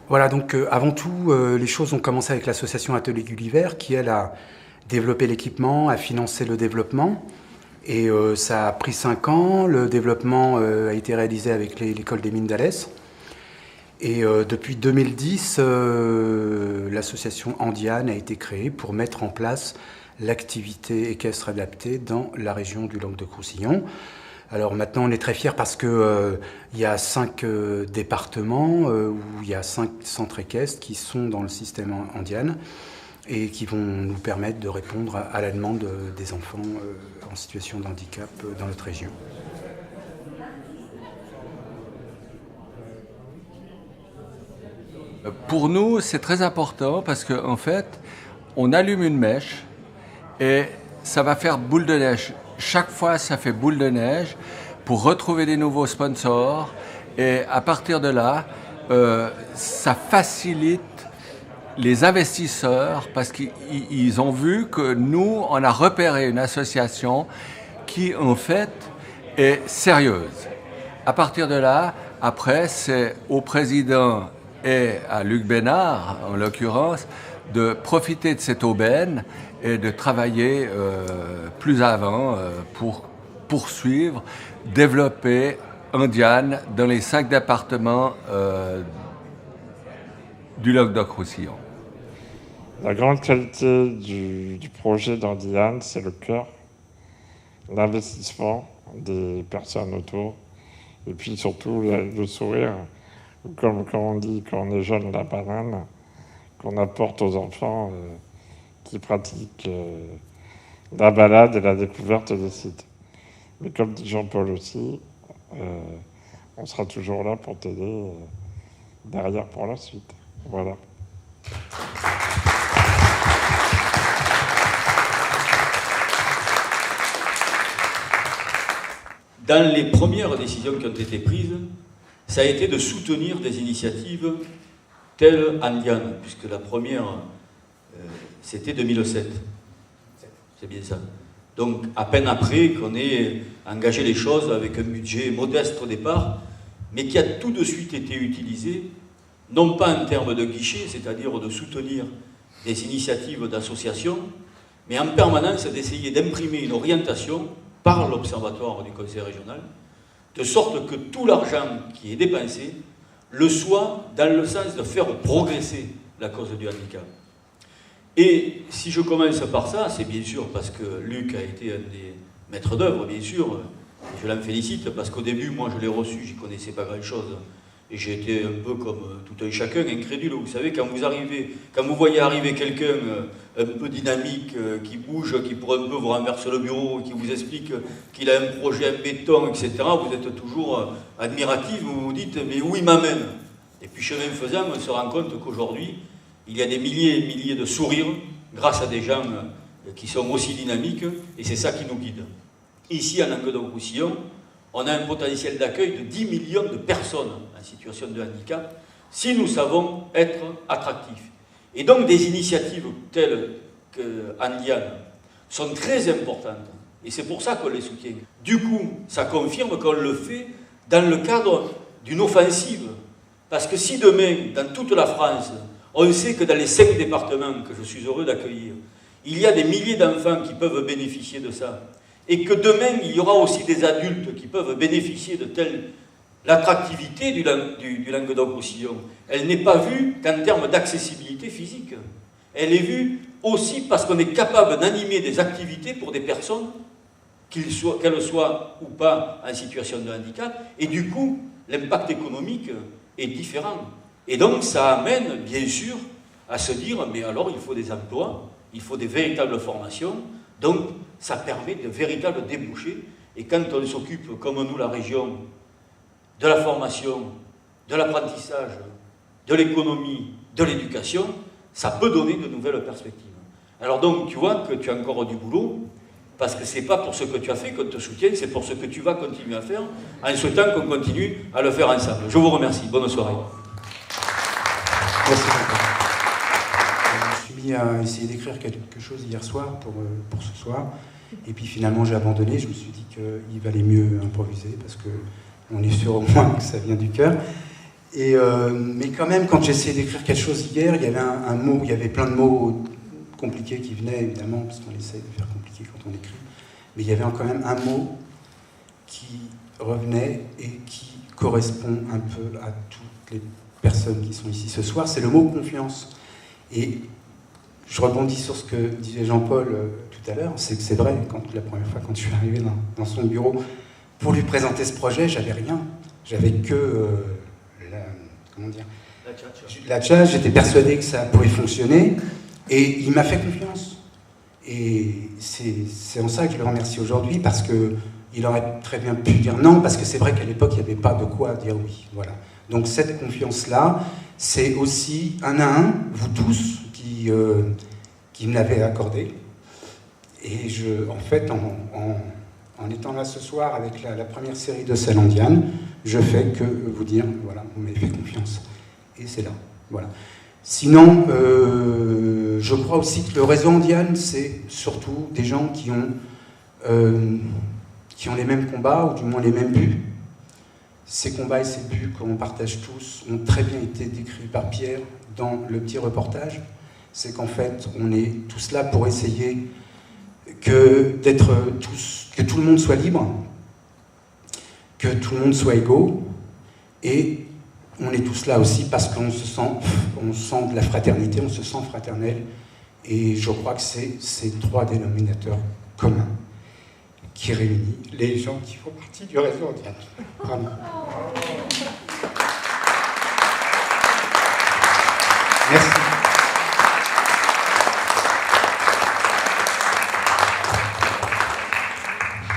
Voilà, donc avant tout, les choses ont commencé avec l'association Atelier Gulliver, qui, elle, a développé l'équipement, a financé le développement. Et ça a pris 5 ans. Le développement a été réalisé avec l'école des mines d'Alès. Et depuis 2010, l'association Andiane a été créée pour mettre en place l'activité équestre adaptée dans la région du Languedoc-Roussillon. Alors maintenant, on est très fiers parce que il y a 5 départements où il y a 5 centres équestres qui sont dans le système Andiane et qui vont nous permettre de répondre à la demande des enfants en situation de handicap dans notre région. Pour nous, c'est très important parce qu'en fait, on allume une mèche et ça va faire boule de neige. Chaque fois, ça fait boule de neige pour retrouver des nouveaux sponsors. Et à partir de là, ça facilite les investisseurs parce qu'ils ont vu que nous, on a repéré une association qui, en fait, est sérieuse. À partir de là, après, c'est au président et à Luc Bénard, en l'occurrence, de profiter de cette aubaine et de travailler plus avant pour poursuivre, développer Andiane dans les 5 départements du Languedoc-Roussillon. La grande qualité du projet d'Andiane, c'est le cœur, l'investissement des personnes autour, et puis surtout le sourire, comme on dit quand on est jeune, la banane, qu'on apporte aux enfants qui pratiquent la balade et la découverte des sites. Mais comme dit Jean-Paul aussi, on sera toujours là pour t'aider derrière pour la suite. Voilà. Dans les premières décisions qui ont été prises, ça a été de soutenir des initiatives telles Andiane, puisque la première, c'était 2007. C'est bien ça. Donc, à peine après qu'on ait engagé les choses avec un budget modeste au départ, mais qui a tout de suite été utilisé, non pas en termes de guichet, c'est-à-dire de soutenir des initiatives d'associations, mais en permanence d'essayer d'imprimer une orientation par l'Observatoire du Conseil régional, de sorte que tout l'argent qui est dépensé le soit dans le sens de faire progresser la cause du handicap. Et si je commence par ça, c'est bien sûr parce que Luc a été un des maîtres d'œuvre, bien sûr, et je l'en félicite, parce qu'au début, moi je l'ai reçu, j'y connaissais pas grand-chose, et j'ai été un peu comme tout un chacun, incrédule. Vous savez, quand vous voyez arriver quelqu'un un peu dynamique, qui bouge, qui pour un peu vous renverse le bureau, qui vous explique qu'il a un projet en béton, etc., vous êtes toujours admiratif, vous vous dites, mais où il m'amène? Et puis chemin faisant, on se rend compte qu'aujourd'hui, il y a des milliers et milliers de sourires grâce à des gens qui sont aussi dynamiques, et c'est ça qui nous guide. Ici, en Languedoc-Roussillon, on a un potentiel d'accueil de 10 millions de personnes en situation de handicap si nous savons être attractifs. Et donc des initiatives telles que Andiane sont très importantes. Et c'est pour ça qu'on les soutient. Du coup, ça confirme qu'on le fait dans le cadre d'une offensive. Parce que si demain, dans toute la France, on sait que dans les 5 départements que je suis heureux d'accueillir, il y a des milliers d'enfants qui peuvent bénéficier de ça, et que demain, il y aura aussi des adultes qui peuvent bénéficier de telle... L'attractivité du Languedoc-Roussillon, elle n'est pas vue qu'en termes d'accessibilité physique. Elle est vue aussi parce qu'on est capable d'animer des activités pour des personnes, qu'elles soient ou pas en situation de handicap, et du coup, l'impact économique est différent. Et donc, ça amène, bien sûr, à se dire, mais alors, il faut des emplois, il faut des véritables formations, donc, ça permet de véritables débouchés. Et quand on s'occupe, comme nous, la région, de la formation, de l'apprentissage, de l'économie, de l'éducation, ça peut donner de nouvelles perspectives. Alors donc, tu vois que tu as encore du boulot, parce que c'est pas pour ce que tu as fait qu'on te soutient, c'est pour ce que tu vas continuer à faire, en souhaitant qu'on continue à le faire ensemble. Je vous remercie. Bonne soirée. Merci beaucoup. Je me suis mis à essayer d'écrire quelque chose hier soir pour ce soir, et puis finalement j'ai abandonné. Je me suis dit qu'il valait mieux improviser, parce que on est sûr au moins que ça vient du cœur. Mais quand même, quand j'essayais d'écrire quelque chose hier, il y avait un mot, il y avait plein de mots compliqués qui venaient, évidemment, parce qu'on essaie de faire compliqué quand on écrit. Mais il y avait quand même un mot qui revenait et qui correspond un peu à toutes les personnes qui sont ici ce soir, c'est le mot confiance. Et je rebondis sur ce que disait Jean-Paul tout à l'heure, c'est que c'est vrai, la première fois quand je suis arrivé dans son bureau, pour lui présenter ce projet, j'avais rien. J'avais que la tchatche, j'étais persuadé que ça pouvait fonctionner, et il m'a fait confiance. Et c'est en ça que je le remercie aujourd'hui, parce qu'il aurait très bien pu dire non, parce que c'est vrai qu'à l'époque, il n'y avait pas de quoi dire oui. Voilà. Donc cette confiance-là, c'est aussi un à un, vous tous, qui me l'avez accordé. Et en fait, en étant là ce soir avec la première série de Salandiane, je fais que vous dire, voilà, vous m'avez fait confiance. Et c'est là, voilà. Sinon, je crois aussi que le réseau Andiane, c'est surtout des gens qui ont les mêmes combats, ou du moins les mêmes buts. Ces combats et ces buts qu'on partage tous ont très bien été décrits par Pierre dans le petit reportage. C'est qu'en fait, on est tous là pour essayer que tout le monde soit libre, que tout le monde soit égaux, et on est tous là aussi parce qu'on sent de la fraternité, on se sent fraternel, et je crois que c'est ces trois dénominateurs communs qui réunit les gens qui font partie du réseau Andiane. Vraiment. Merci.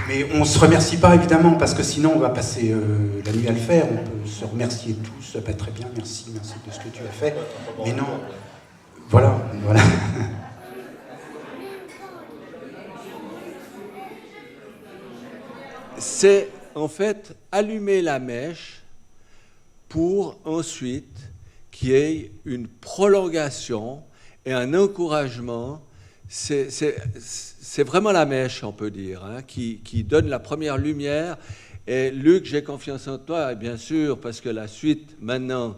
Mais on ne se remercie pas, évidemment, parce que sinon on va passer la nuit à le faire. On peut se remercier tous. Bah, très bien, merci de ce que tu as fait. Mais non, voilà. C'est en fait allumer la mèche pour ensuite qu'il y ait une prolongation et un encouragement. C'est vraiment la mèche, on peut dire, hein, qui donne la première lumière. Et Luc, j'ai confiance en toi, bien sûr, parce que la suite, maintenant,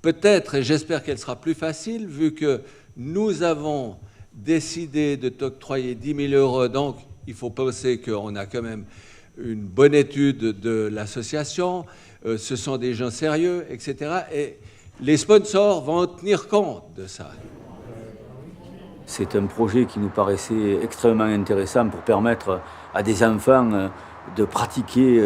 peut-être, et j'espère qu'elle sera plus facile, vu que nous avons décidé de t'octroyer 10 000 €. Donc, il faut penser qu'on a quand même une bonne étude de l'association. Ce sont des gens sérieux, etc. Et les sponsors vont en tenir compte de ça. C'est un projet qui nous paraissait extrêmement intéressant pour permettre à des enfants de pratiquer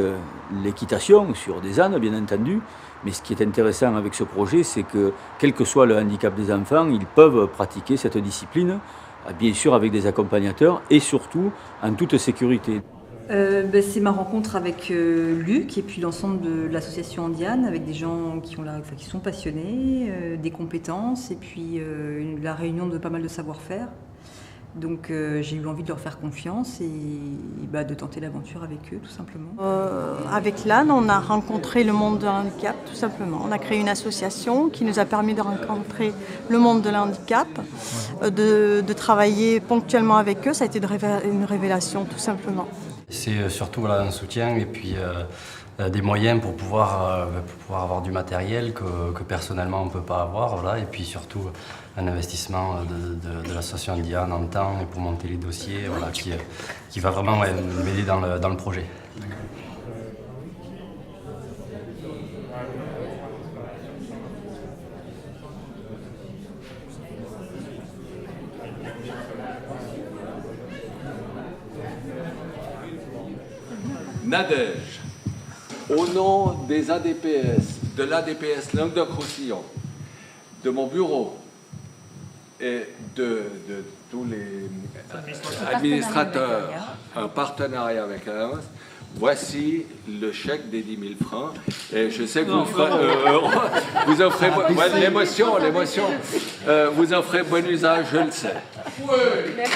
l'équitation sur des ânes, bien entendu. Mais ce qui est intéressant avec ce projet, c'est que, quel que soit le handicap des enfants, ils peuvent pratiquer cette discipline, bien sûr avec des accompagnateurs et surtout en toute sécurité. C'est ma rencontre avec Luc et puis l'ensemble de l'association Andiane, avec des gens qui sont passionnés, des compétences et puis la réunion de pas mal de savoir-faire. Donc j'ai eu envie de leur faire confiance et de tenter l'aventure avec eux, tout simplement. Avec l'âne, on a rencontré le monde de l'handicap, tout simplement. On a créé une association qui nous a permis de rencontrer le monde de l'handicap, de travailler ponctuellement avec eux. Ça a été une révélation, tout simplement. C'est surtout un soutien et puis des moyens pour pouvoir avoir du matériel que personnellement on ne peut pas avoir. Voilà. Et puis surtout un investissement de l'association Andiane en temps et pour monter les dossiers, voilà, qui va vraiment m'aider dans le projet. Nadège, au nom des ADPS, de l'ADPS Languedoc-Roussillon, de mon bureau et de tous les administrateurs en partenariat avec Alliance, voici le chèque des 10 000 francs. Et je sais que vous en ferez l'émotion, vous en ferez bon usage, je le sais. Oui. Merci.